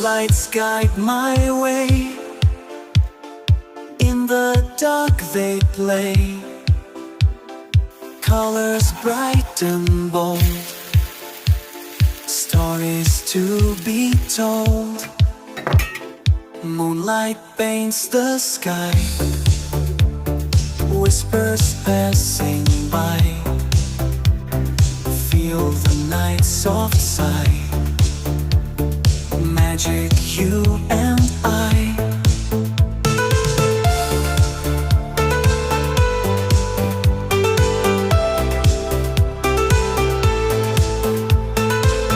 Lights guide my way. In the dark they play, colors bright and bold, stories to be told. Moonlight paints the sky, whispers passing by. Feel the night's soft sigh, magic you and